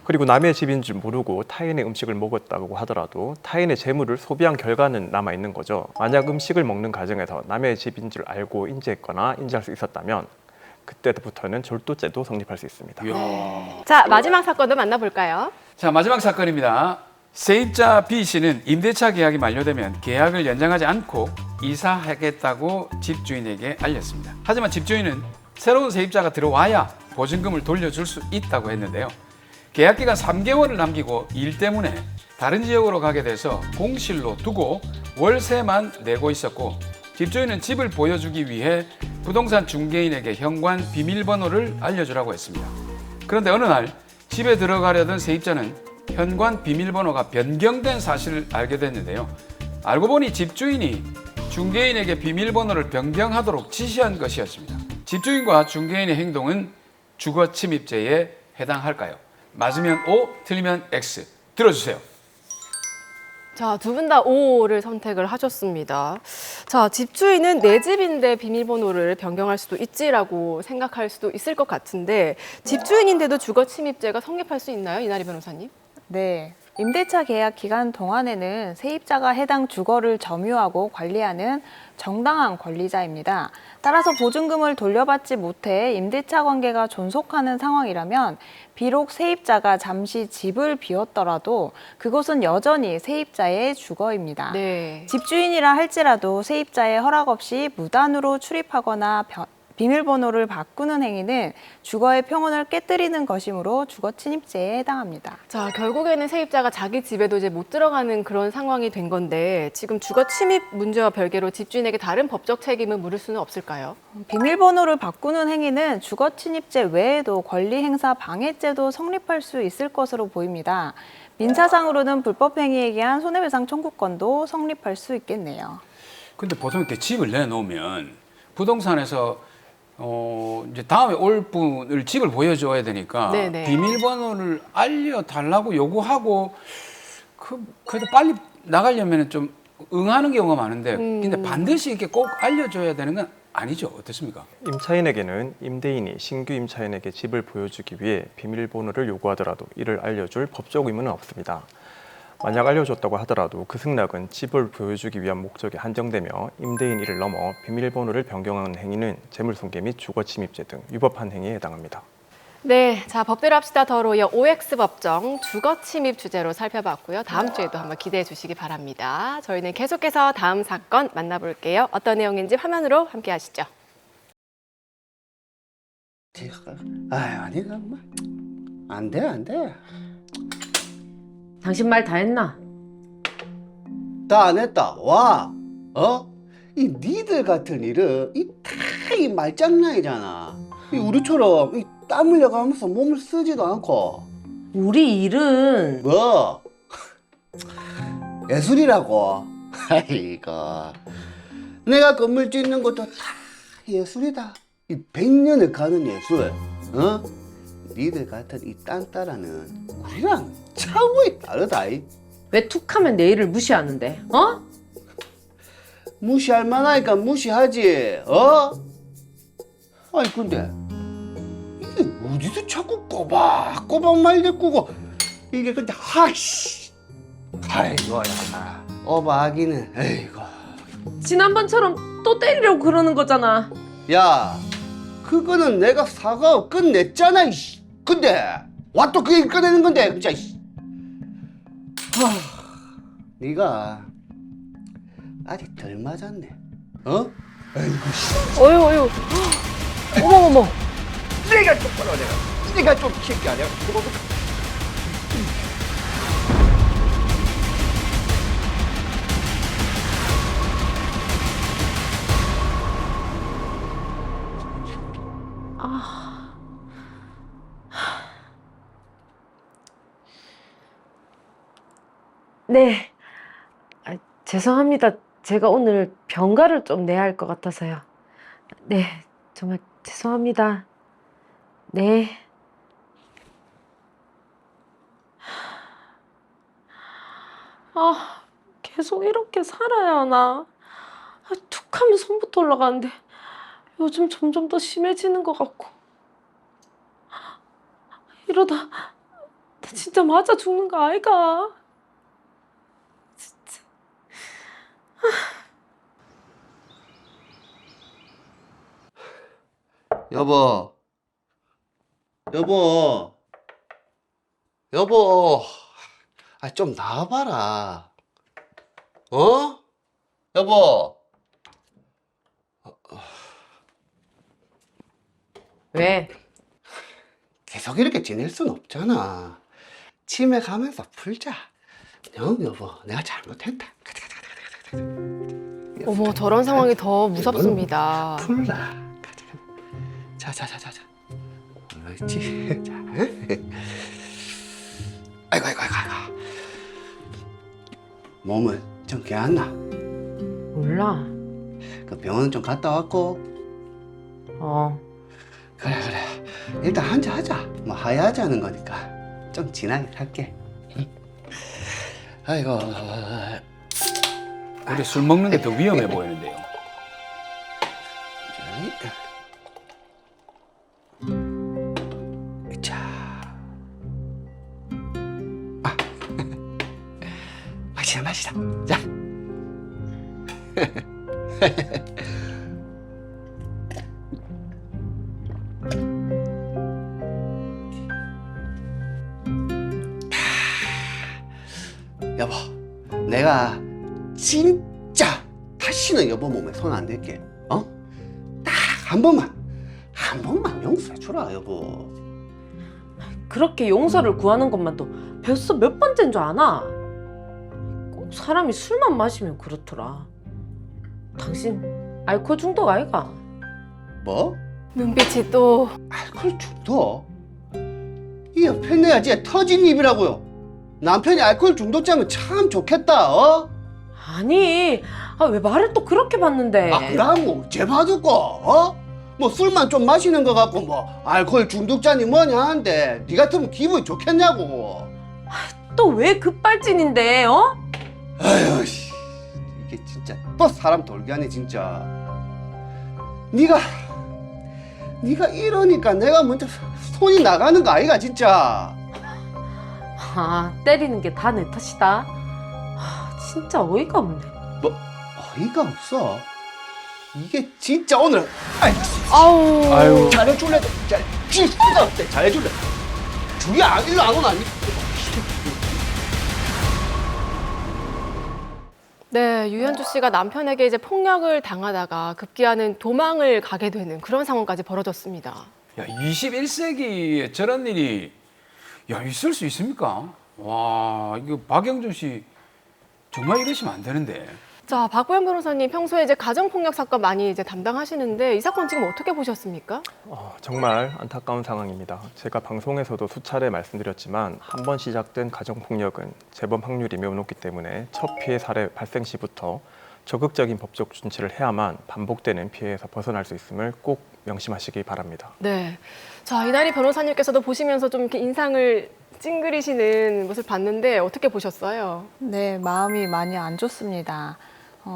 그리고 남의 집인 줄 모르고 타인의 음식을 먹었다고 하더라도 타인의 재물을 소비한 결과는 남아있는 거죠. 만약 음식을 먹는 과정에서 남의 집인 줄 알고 인지했거나 인지할 수 있었다면 그때부터는 절도죄도 성립할 수 있습니다. 자, 마지막 사건도 만나볼까요? 자, 마지막 사건입니다. 세입자 B 씨는 임대차 계약이 만료되면 계약을 연장하지 않고 이사하겠다고 집주인에게 알렸습니다. 하지만 집주인은 새로운 세입자가 들어와야 보증금을 돌려줄 수 있다고 했는데요. 계약 기간 3개월을 남기고 일 때문에 다른 지역으로 가게 돼서 공실로 두고 월세만 내고 있었고 집주인은 집을 보여주기 위해 부동산 중개인에게 현관 비밀번호를 알려주라고 했습니다. 그런데 어느 날 집에 들어가려던 세입자는 현관 비밀번호가 변경된 사실을 알게 됐는데요. 알고 보니 집주인이 중개인에게 비밀번호를 변경하도록 지시한 것이었습니다. 집주인과 중개인의 행동은 주거 침입죄에 해당할까요? 맞으면 O, 틀리면 X. 들어주세요. 자, 두 분 다 O를 선택을 하셨습니다. 자, 집주인은 내 집인데 비밀번호를 변경할 수도 있지라고 생각할 수도 있을 것 같은데 집주인인데도 주거 침입죄가 성립할 수 있나요? 이나리 변호사님? 네. 임대차 계약 기간 동안에는 세입자가 해당 주거를 점유하고 관리하는 정당한 권리자입니다. 따라서 보증금을 돌려받지 못해 임대차 관계가 존속하는 상황이라면 비록 세입자가 잠시 집을 비웠더라도 그곳은 여전히 세입자의 주거입니다. 네. 집주인이라 할지라도 세입자의 허락 없이 무단으로 출입하거나 비밀번호를 바꾸는 행위는 주거의 평온을 깨뜨리는 것이므로 주거 침입죄에 해당합니다. 자, 결국에는 세입자가 자기 집에도 이제 못 들어가는 그런 상황이 된 건데 지금 주거 침입 문제와 별개로 집주인에게 다른 법적 책임을 물을 수는 없을까요? 비밀번호를 바꾸는 행위는 주거 침입죄 외에도 권리 행사 방해죄도 성립할 수 있을 것으로 보입니다. 민사상으로는 불법 행위에 의한 손해배상 청구권도 성립할 수 있겠네요. 근데 보통 이렇게 집을 내놓으면 부동산에서 이제 다음에 올 분을 집을 보여줘야 되니까 네네. 비밀번호를 알려달라고 요구하고 그래도 빨리 나가려면 좀 응하는 경우가 많은데 근데 반드시 이렇게 꼭 알려줘야 되는 건 아니죠. 어떻습니까? 임차인에게는 임대인이 신규 임차인에게 집을 보여주기 위해 비밀번호를 요구하더라도 이를 알려줄 법적 의무는 없습니다. 만약 알려줬다고 하더라도 그 승낙은 집을 보여주기 위한 목적에 한정되며 임대인 이를 넘어 비밀번호를 변경하는 행위는 재물손괴 및 주거침입죄 등 위법한 행위에 해당합니다. 네, 자 법대로 합시다 더로 이어 OX 법정 주거 침입 주제로 살펴봤고요. 다음 주에도 한번 기대해 주시기 바랍니다. 저희는 계속해서 다음 사건 만나볼게요. 어떤 내용인지 화면으로 함께 하시죠. 아니가 엄마 안 돼. 당신 말 다 했나? 다 안 했다. 와, 이 니들 같은 일은 이 말장난이잖아. 이 우리처럼 이 땀 흘려가면서 몸을 쓰지도 않고. 우리 일은 뭐 예술이라고. 아이고, 내가 건물 짓는 것도 다 예술이다. 이 100년을 가는 예술. 니들 같은 이 딴따라는 우리랑 차원이 다르다. 왜 툭하면 내 일을 무시하는데? 어? 무시할 만하니까 무시하지. 아니 근데 이게 어디서 자꾸 꼬박꼬박 말대꾸고 이게 근데 하이씨. 아이고야. 오바하기는. 에이고. 지난번처럼 또 때리려고 그러는 거잖아. 야, 그거는 내가 사과하고 끝냈잖아. 이씨. 근데 와 또 그 얘기 꺼내는 건데 진짜. 네가 아직 덜 맞았네. 아이고 씨. 어휴. 어머. 내가 똑바로 내가 좀 새끼 아니야? 네. 죄송합니다. 제가 오늘 병가를 좀 내야 할 것 같아서요. 네, 정말 죄송합니다. 네. 계속 이렇게 살아야 하나? 툭하면 손부터 올라가는데 요즘 점점 더 심해지는 것 같고. 이러다 나 진짜 맞아 죽는 거 아이가? 진짜. 여보, 좀 나와봐라. 여보. 왜? 계속 이렇게 지낼 순 없잖아. 치맥하면서 풀자. 여보, 내가 잘못했다. 가자. 어머, 저런 상황이 더 무섭습니다. 풀라. 가자. 자. 그렇지. 자. 아이고. 몸은 좀 개안나? 몰라. 그 병원 좀 갔다 왔고. 그래. 일단 한잔 하자. 뭐 하야하지 않은 거니까. 좀 진하게 할게. 아이고. 우리 술 먹는 게 더 위험해 보이는데요. 자. 마시다. 자. 여보, 내가 진짜 다시는 여보 몸에 손 안 댈게. 딱 한 번만 용서해주라, 여보. 그렇게 용서를 구하는 것만도 벌써 몇 번째인 줄 아나? 꼭 사람이 술만 마시면 그렇더라. 당신 알코올 중독 아이가? 뭐? 눈빛이 또 알코올 중독? 이 옆에 내야지 터진 입이라고요. 남편이 알코올 중독자면 참 좋겠다. 아니, 왜 말을 또 그렇게 받는데? 그럼 뭐 제봐두고 뭐 술만 좀 마시는 거 같고 뭐 알코올 중독자니 뭐냐 하는데 니 같으면 기분이 좋겠냐고. 또 왜 급발진인데? 아유 씨, 이게 진짜 또 사람 돌게 하네 진짜. 네가 이러니까 내가 먼저 손이 나가는 거 아이가 진짜. 때리는 게 다 내 탓이다. 진짜 어이가 없네. 뭐 어이가 없어? 이게 진짜 오늘 아우 잘해줄래도 진짜 잘해줄래. 주위 일로 안 오나? 네, 유현주 씨가 남편에게 이제 폭력을 당하다가 급기야는 도망을 가게 되는 그런 상황까지 벌어졌습니다. 야, 21세기에 저런 일이 있을 수 있습니까? 와, 이거 박영준 씨 정말 이러시면 안 되는데. 자, 박보현 변호사님 평소에 이제 가정폭력 사건 많이 이제 담당하시는데 이 사건 지금 어떻게 보셨습니까? 정말 안타까운 상황입니다. 제가 방송에서도 수차례 말씀드렸지만 한 번 시작된 가정폭력은 재범 확률이 매우 높기 때문에 첫 피해 사례 발생 시부터 적극적인 법적 조치를 해야만 반복되는 피해에서 벗어날 수 있음을 꼭 명심하시기 바랍니다. 네. 자, 이나리 변호사님께서도 보시면서 좀 이렇게 인상을 찡그리시는 모습을 봤는데 어떻게 보셨어요? 네, 마음이 많이 안 좋습니다.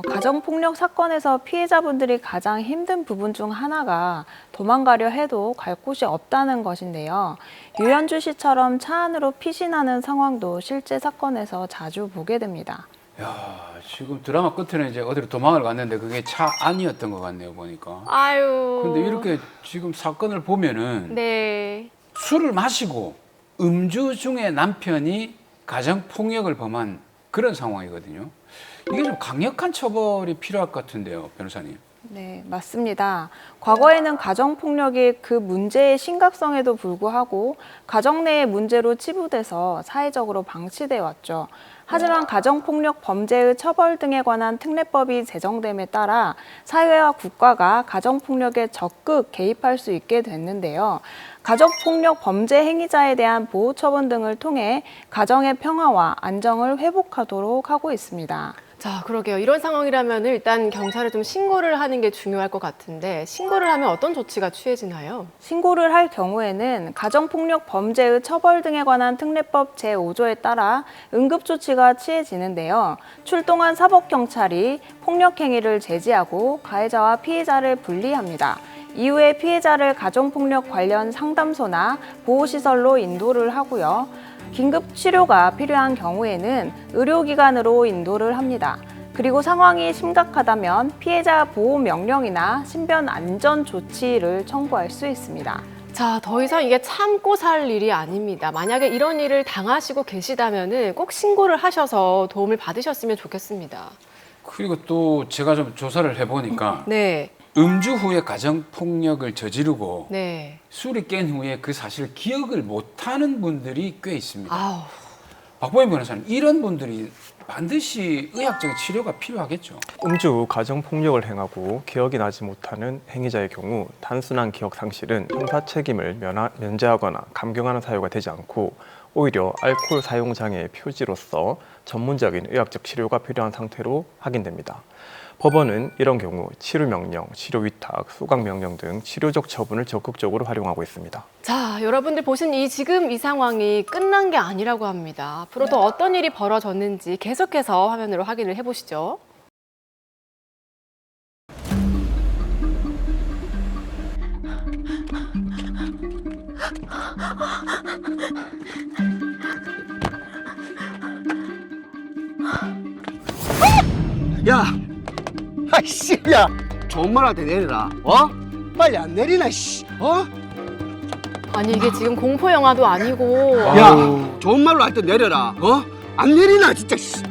가정폭력 사건에서 피해자분들이 가장 힘든 부분 중 하나가 도망가려 해도 갈 곳이 없다는 것인데요. 유현주 씨처럼 차 안으로 피신하는 상황도 실제 사건에서 자주 보게 됩니다. 야, 지금 드라마 끝에는 이제 어디로 도망을 갔는데 그게 차 안이었던 것 같네요, 보니까. 아유. 근데 이렇게 지금 사건을 보면은 네. 술을 마시고 음주 중에 남편이 가정폭력을 범한 그런 상황이거든요. 이게 좀 강력한 처벌이 필요할 것 같은데요, 변호사님. 네, 맞습니다. 과거에는 가정폭력이 그 문제의 심각성에도 불구하고 가정 내의 문제로 치부돼서 사회적으로 방치돼 왔죠. 하지만 가정폭력 범죄의 처벌 등에 관한 특례법이 제정됨에 따라 사회와 국가가 가정폭력에 적극 개입할 수 있게 됐는데요. 가정폭력 범죄 행위자에 대한 보호처분 등을 통해 가정의 평화와 안정을 회복하도록 하고 있습니다. 자, 그러게요. 이런 상황이라면 일단 경찰에 좀 신고를 하는 게 중요할 것 같은데 신고를 하면 어떤 조치가 취해지나요? 신고를 할 경우에는 가정폭력 범죄의 처벌 등에 관한 특례법 제5조에 따라 응급조치가 취해지는데요. 출동한 사법경찰이 폭력행위를 제지하고 가해자와 피해자를 분리합니다. 이후에 피해자를 가정폭력 관련 상담소나 보호시설로 인도를 하고요. 긴급 치료가 필요한 경우에는 의료기관으로 인도를 합니다. 그리고 상황이 심각하다면 피해자 보호 명령이나 신변 안전 조치를 청구할 수 있습니다. 자, 더 이상 이게 참고 살 일이 아닙니다. 만약에 이런 일을 당하시고 계시다면은 꼭 신고를 하셔서 도움을 받으셨으면 좋겠습니다. 그리고 또 제가 좀 조사를 해보니까 네. 음주 후에 가정폭력을 저지르고 네. 술이 깬 후에 그 사실을 기억을 못하는 분들이 꽤 있습니다. 아우. 박보현 변호사님, 이런 분들이 반드시 의학적인 치료가 필요하겠죠. 음주 후 가정폭력을 행하고 기억이 나지 못하는 행위자의 경우 단순한 기억 상실은 형사 책임을 면제하거나 감경하는 사유가 되지 않고 오히려 알코올 사용 장애의 표지로서 전문적인 의학적 치료가 필요한 상태로 확인됩니다. 법원은 이런 경우 치료명령, 치료위탁, 수강명령 등 치료적 처분을 적극적으로 활용하고 있습니다. 자, 여러분들 보신 지금 이 상황이 끝난 게 아니라고 합니다. 앞으로 또 어떤 일이 벌어졌는지 계속해서 화면으로 확인을 해보시죠. 야! 아이씨, 야! 좋은 말한테 내리라. 빨리 안 내리나, 씨. 아니 이게 지금 공포 영화도 아니고. 야! 좋은 말로 할 때 내려라. 안 내리나, 진짜, 씨.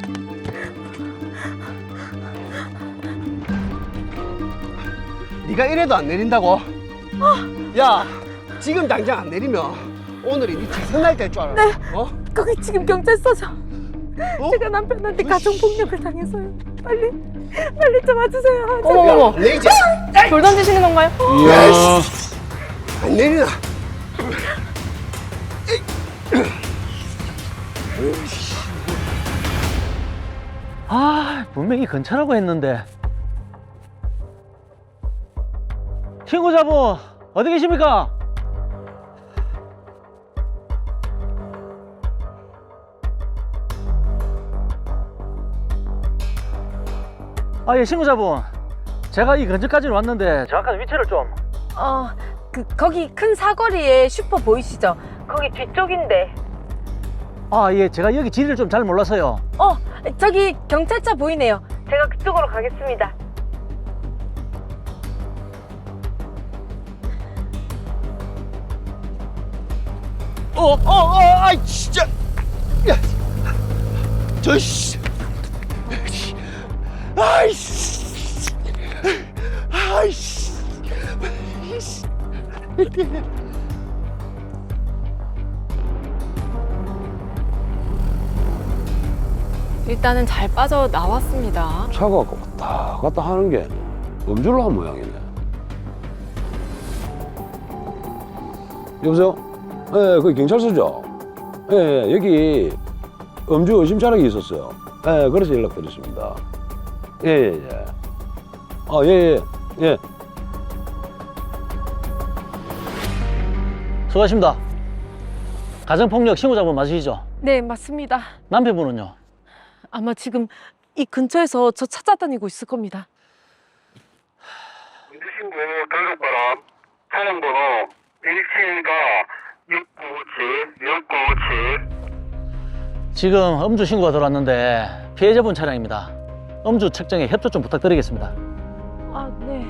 네가 이래도 안 내린다고? 야! 지금 당장 안 내리면 오늘이 네 재선날 될 줄 알아. 네. 거기 지금 경찰서죠. 제가 남편한테 어이씨. 가정폭력을 당했어요. 빨리 좀 와주세요. 어머. 내리자. 돌 던지시는 건가요? 이야. 안 내리나? 분명히 근처라고 했는데. 친구자분, 어디 계십니까? 예, 친구자분. 제가 이 근처까지 왔는데 정확한 위치를 좀. 거기 큰 사거리에 슈퍼 보이시죠? 거기 뒤쪽인데. 예, 제가 여기 지리를 좀 잘 몰라서요. 저기 경찰차 보이네요. 제가 그쪽으로 가겠습니다. 아이 진짜. 야, 저씨. 아이씨. 아이씨. 일단은 잘 빠져 나왔습니다. 차가 왔다 갔다 하는 게 음주를 한 모양이네. 여보세요? 예, 그 경찰서죠? 예, 여기 음주 의심 차량이 있었어요. 예, 그래서 연락드렸습니다. 예, 예, 예. 아, 예, 예, 예. 수고하십니다. 가정폭력 신고자분 맞으시죠? 네, 맞습니다. 남편분은요? 아마 지금 이 근처에서 저 찾아다니고 있을 겁니다. 신고 단속바람 차량 번호 17가 6957 지금 음주 신고가 들어왔는데 피해자분 차량입니다. 음주 측정에 협조 좀 부탁드리겠습니다. 아, 네.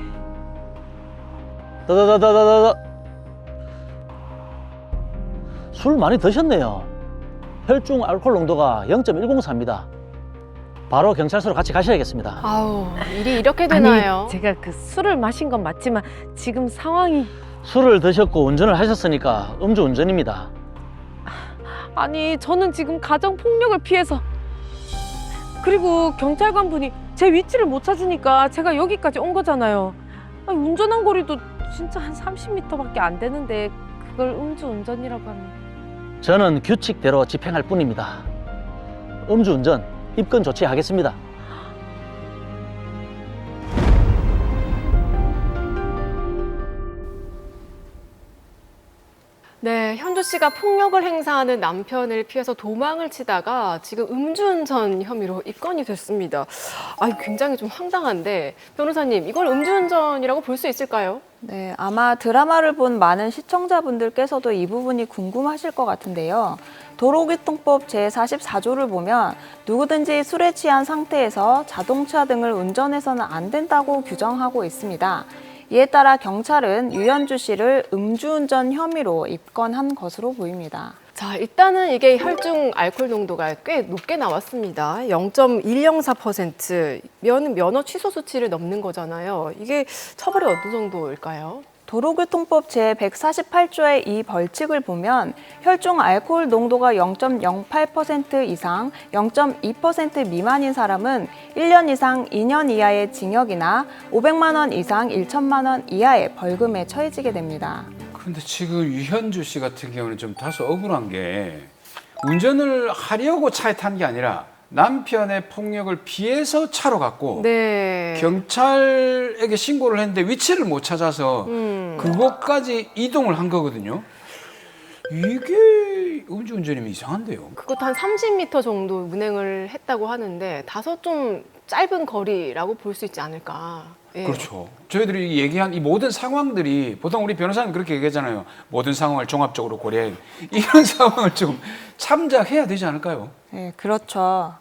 더더더더더더. 술 많이 드셨네요. 혈중 알코올 농도가 0.104입니다. 바로 경찰서로 같이 가셔야겠습니다. 아우, 일이 이렇게 되나요? 아니, 제가 그 술을 마신 건 맞지만 지금 상황이... 술을 드셨고 운전을 하셨으니까 음주운전입니다. 아니, 저는 지금 가정폭력을 피해서... 그리고 경찰관 분이 제 위치를 못 찾으니까 제가 여기까지 온 거잖아요. 아니, 운전한 거리도 진짜 한 30m밖에 안 되는데 그걸 음주운전이라고 하면... 저는 규칙대로 집행할 뿐입니다. 음주운전 입건 조치하겠습니다. 네, 현주 씨가 폭력을 행사하는 남편을 피해서 도망을 치다가 지금 음주운전 혐의로 입건이 됐습니다. 아, 굉장히 좀 황당한데 변호사님, 이걸 음주운전이라고 볼 수 있을까요? 네, 아마 드라마를 본 많은 시청자분들께서도 이 부분이 궁금하실 것 같은데요. 도로교통법 제44조를 보면 누구든지 술에 취한 상태에서 자동차 등을 운전해서는 안 된다고 규정하고 있습니다. 이에 따라 경찰은 유현주 씨를 음주운전 혐의로 입건한 것으로 보입니다. 자, 일단은 이게 혈중 알코올 농도가 꽤 높게 나왔습니다. 0.104%. 면허 취소 수치를 넘는 거잖아요. 이게 처벌이 어느 정도일까요? 도로교통법 제148조의 이 벌칙을 보면 혈중 알코올 농도가 0.08% 이상, 0.2% 미만인 사람은 1년 이상 2년 이하의 징역이나 500만 원 이상 1천만 원 이하의 벌금에 처해지게 됩니다. 그런데 지금 유현주 씨 같은 경우는 좀 다소 억울한 게 운전을 하려고 차에 탄 게 아니라 남편의 폭력을 피해서 차로 갔고 네. 경찰에게 신고를 했는데 위치를 못 찾아서 그곳까지 이동을 한 거거든요. 이게 음주운전이면 이상한데요. 그것도 한 30m 정도 운행을 했다고 하는데 다소 좀 짧은 거리라고 볼 수 있지 않을까. 예. 그렇죠. 저희들이 얘기한 이 모든 상황들이 보통 우리 변호사는 그렇게 얘기하잖아요. 모든 상황을 종합적으로 고려해. 이런 상황을 좀 참작해야 되지 않을까요? 네, 그렇죠.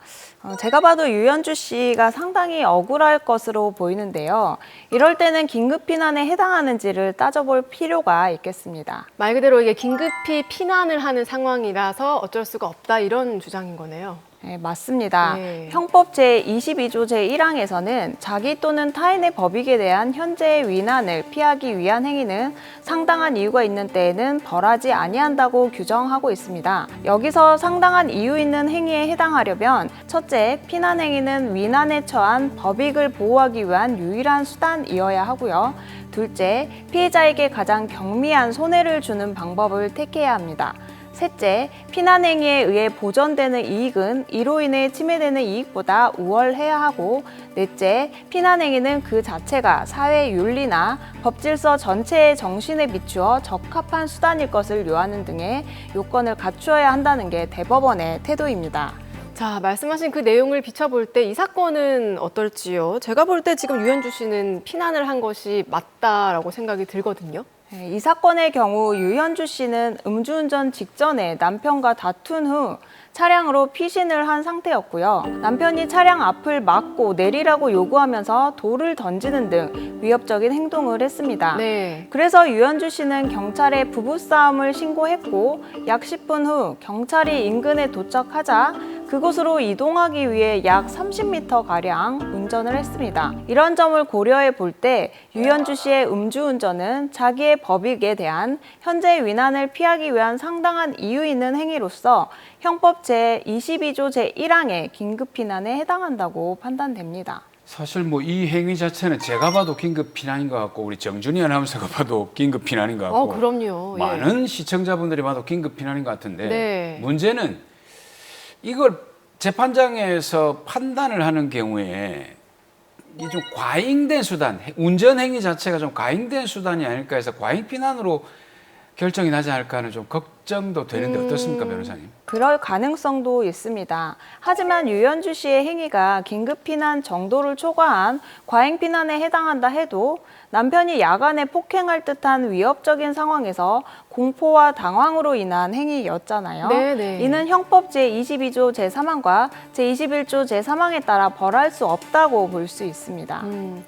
제가 봐도 유현주 씨가 상당히 억울할 것으로 보이는데요. 이럴 때는 긴급 피난에 해당하는지를 따져볼 필요가 있겠습니다. 말 그대로 이게 긴급히 피난을 하는 상황이라서 어쩔 수가 없다 이런 주장인 거네요. 네, 맞습니다. 네. 형법 제22조 제1항에서는 자기 또는 타인의 법익에 대한 현재의 위난을 피하기 위한 행위는 상당한 이유가 있는 때에는 벌하지 아니한다고 규정하고 있습니다. 여기서 상당한 이유 있는 행위에 해당하려면 첫째, 피난 행위는 위난에 처한 법익을 보호하기 위한 유일한 수단이어야 하고요. 둘째, 피해자에게 가장 경미한 손해를 주는 방법을 택해야 합니다. 셋째, 피난 행위에 의해 보전되는 이익은 이로 인해 침해되는 이익보다 우월해야 하고, 넷째, 피난 행위는 그 자체가 사회 윤리나 법질서 전체의 정신에 비추어 적합한 수단일 것을 요하는 등의 요건을 갖추어야 한다는 게 대법원의 태도입니다. 자, 말씀하신 그 내용을 비춰볼 때 이 사건은 어떨지요? 제가 볼 때 지금 유현주 씨는 피난을 한 것이 맞다라고 생각이 들거든요. 이 사건의 경우 유현주 씨는 음주운전 직전에 남편과 다툰 후 차량으로 피신을 한 상태였고요. 남편이 차량 앞을 막고 내리라고 요구하면서 돌을 던지는 등 위협적인 행동을 했습니다. 네. 그래서 유현주 씨는 경찰에 부부싸움을 신고했고 약 10분 후 경찰이 인근에 도착하자 그곳으로 이동하기 위해 약 30m가량 운전을 했습니다. 이런 점을 고려해 볼 때 유현주 씨의 음주운전은 자기의 법익에 대한 현재 위난을 피하기 위한 상당한 이유 있는 행위로서 형법 제22조 제1항의 긴급피난에 해당한다고 판단됩니다. 사실 뭐 이 행위 자체는 제가 봐도 긴급 피난인 것 같고 우리 정준희 아나운서가 봐도 긴급 피난인 것 같고 그럼요. 많은 시청자분들이 봐도 긴급 피난인 것 같은데 네. 문제는 이걸 재판장에서 판단을 하는 경우에 이 좀 과잉된 수단, 운전 행위 자체가 좀 과잉된 수단이 아닐까 해서 과잉 피난으로 결정이 나지 않을까 하는 좀 걱정도 되는데 어떻습니까, 변호사님? 그럴 가능성도 있습니다. 하지만 유현주 씨의 행위가 긴급피난 정도를 초과한 과잉피난에 해당한다 해도 남편이 야간에 폭행할 듯한 위협적인 상황에서 공포와 당황으로 인한 행위였잖아요. 네네. 이는 형법 제22조 제3항과 제21조 제3항에 따라 벌할 수 없다고 볼 수 있습니다.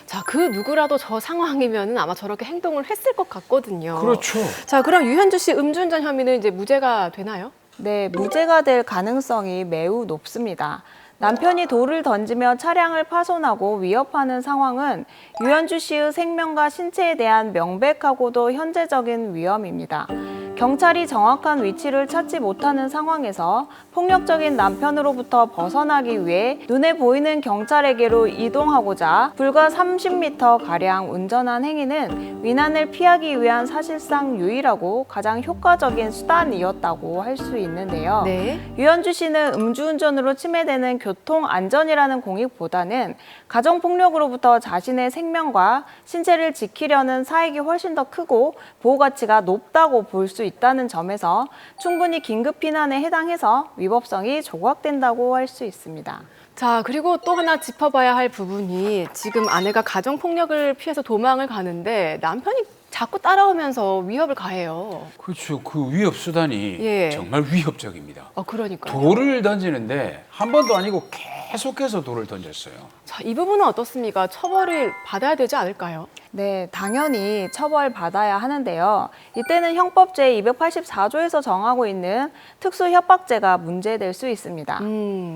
자, 그 누구라도 저 상황이면 아마 저렇게 행동을 했을 것 같거든요. 그렇죠. 자, 그럼 유현주 씨 음주운전 혐의는 이제 무죄가 되나요? 네, 무죄가 될 가능성이 매우 높습니다. 남편이 돌을 던지며 차량을 파손하고 위협하는 상황은 유현주 씨의 생명과 신체에 대한 명백하고도 현재적인 위험입니다. 경찰이 정확한 위치를 찾지 못하는 상황에서 폭력적인 남편으로부터 벗어나기 위해 눈에 보이는 경찰에게로 이동하고자 불과 30m가량 운전한 행위는 위난을 피하기 위한 사실상 유일하고 가장 효과적인 수단이었다고 할 수 있는데요. 네. 유현주 씨는 음주운전으로 침해되는 교통안전이라는 공익보다는 가정폭력으로부터 자신의 생명과 신체를 지키려는 사익이 훨씬 더 크고 보호가치가 높다고 볼 수 있다는 점에서 충분히 긴급피난에 해당해서 위법성이 조각된다고 할 수 있습니다. 자, 그리고 또 하나 짚어봐야 할 부분이 지금 아내가 가정폭력을 피해서 도망을 가는데 남편이 자꾸 따라오면서 위협을 가해요. 그렇죠. 그 위협 수단이 예. 정말 위협적입니다. 그러니까요. 돌을 던지는데 한 번도 아니고 계속해서 돌을 던졌어요. 자, 이 부분은 어떻습니까? 처벌을 받아야 되지 않을까요? 네, 당연히 처벌받아야 하는데요. 이때는 형법 제284조에서 정하고 있는 특수협박죄가 문제될 수 있습니다.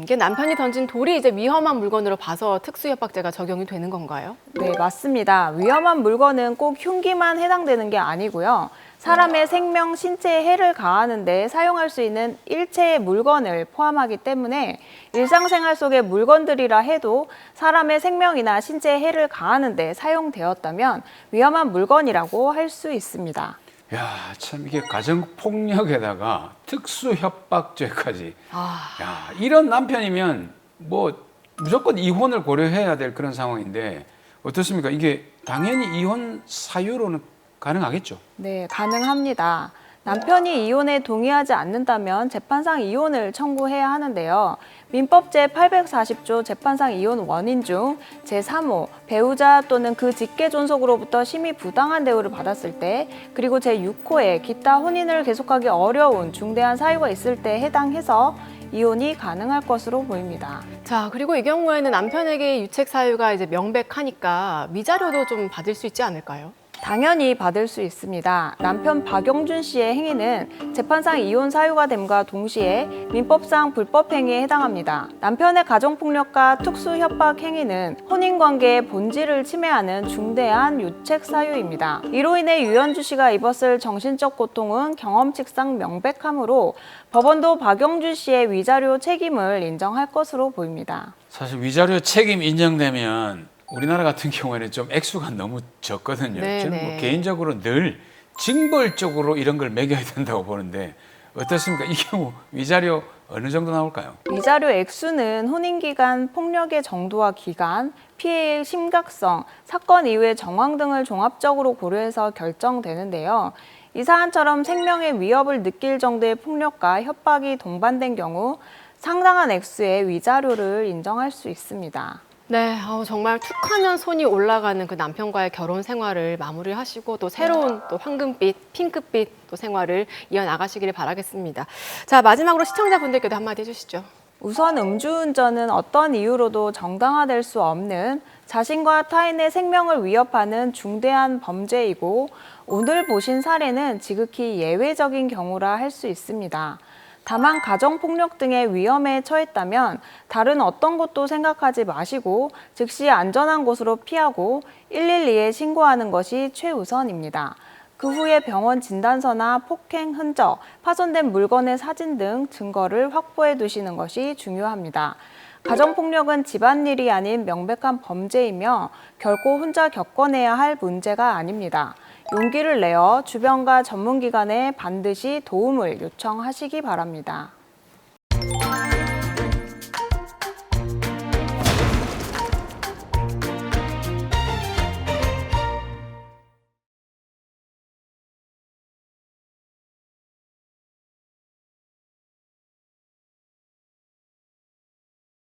이게 남편이 던진 돌이 이제 위험한 물건으로 봐서 특수협박죄가 적용이 되는 건가요? 네, 맞습니다. 위험한 물건은 꼭 흉기만 해당되는 게 아니고요. 사람의 생명, 신체에 해를 가하는 데 사용할 수 있는 일체의 물건을 포함하기 때문에 일상생활 속의 물건들이라 해도 사람의 생명이나 신체에 해를 가하는 데 사용되었다면 위험한 물건이라고 할 수 있습니다. 야, 참 이게 가정폭력에다가 특수협박죄까지. 야, 이런 남편이면 뭐 무조건 이혼을 고려해야 될 그런 상황인데 어떻습니까? 이게 당연히 이혼 사유로는 가능하겠죠? 네, 가능합니다. 남편이 이혼에 동의하지 않는다면 재판상 이혼을 청구해야 하는데요. 민법 제840조 재판상 이혼 원인 중 제3호 배우자 또는 그 직계 존속으로부터 심히 부당한 대우를 받았을 때 그리고 제6호에 기타 혼인을 계속하기 어려운 중대한 사유가 있을 때 해당해서 이혼이 가능할 것으로 보입니다. 자, 그리고 이 경우에는 남편에게 유책 사유가 이제 명백하니까 위자료도 좀 받을 수 있지 않을까요? 당연히 받을 수 있습니다. 남편 박영준 씨의 행위는 재판상 이혼 사유가 됨과 동시에 민법상 불법 행위에 해당합니다. 남편의 가정폭력과 특수협박 행위는 혼인관계의 본질을 침해하는 중대한 유책 사유입니다. 이로 인해 유현주 씨가 입었을 정신적 고통은 경험칙상 명백하므로 법원도 박영준 씨의 위자료 책임을 인정할 것으로 보입니다. 사실 위자료 책임 인정되면 우리나라 같은 경우에는 좀 액수가 너무 적거든요. 저는 뭐 개인적으로 늘 징벌적으로 이런 걸 매겨야 된다고 보는데 어떻습니까? 이 경우 위자료 어느 정도 나올까요? 위자료 액수는 혼인기간 폭력의 정도와 기간, 피해의 심각성, 사건 이후의 정황 등을 종합적으로 고려해서 결정되는데요. 이 사안처럼 생명의 위협을 느낄 정도의 폭력과 협박이 동반된 경우 상당한 액수의 위자료를 인정할 수 있습니다. 네, 정말 툭하면 손이 올라가는 그 남편과의 결혼 생활을 마무리하시고 또 새로운 또 황금빛, 핑크빛 또 생활을 이어나가시기를 바라겠습니다. 자, 마지막으로 시청자분들께도 한마디 해주시죠. 우선 음주운전은 어떤 이유로도 정당화될 수 없는 자신과 타인의 생명을 위협하는 중대한 범죄이고 오늘 보신 사례는 지극히 예외적인 경우라 할 수 있습니다. 다만 가정폭력 등의 위험에 처했다면 다른 어떤 것도 생각하지 마시고 즉시 안전한 곳으로 피하고 112에 신고하는 것이 최우선입니다. 그 후에 병원 진단서나 폭행 흔적, 파손된 물건의 사진 등 증거를 확보해 두시는 것이 중요합니다. 가정폭력은 집안일이 아닌 명백한 범죄이며 결코 혼자 겪어내야 할 문제가 아닙니다. 용기를 내어 주변과 전문기관에 반드시 도움을 요청하시기 바랍니다.